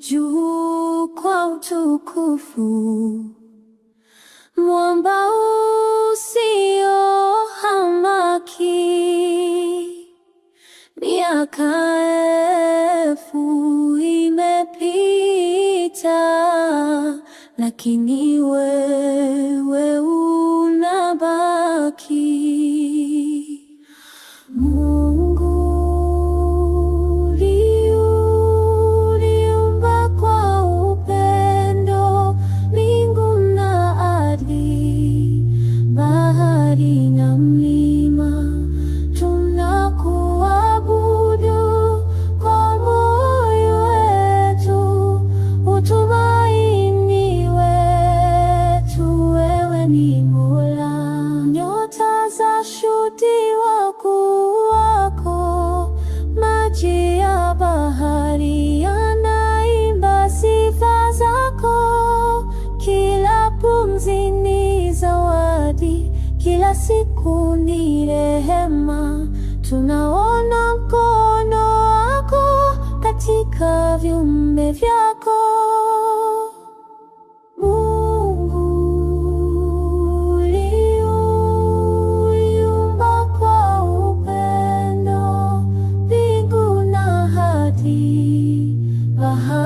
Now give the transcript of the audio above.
juu kwa utukufu, mwamba usiohamaki. Miaka elfu imepita, lakini wewe unabaki. Mungu uliumba kwa upendo mbingu na ardhi, bahari na mlima. Tunakuabudu kwa moyo wetu, utumaini wetu, wewe ni Mola. Nyota zashuhudia ukuu wako, maji ya bahari yanaimba sifa zako. Kila pumzi ni zawadi, kila siku ni rehema. Tunaona mkono wako katika viumbe vyako. Mungu uliumba kwa upendo mbingu na ardhi, bahari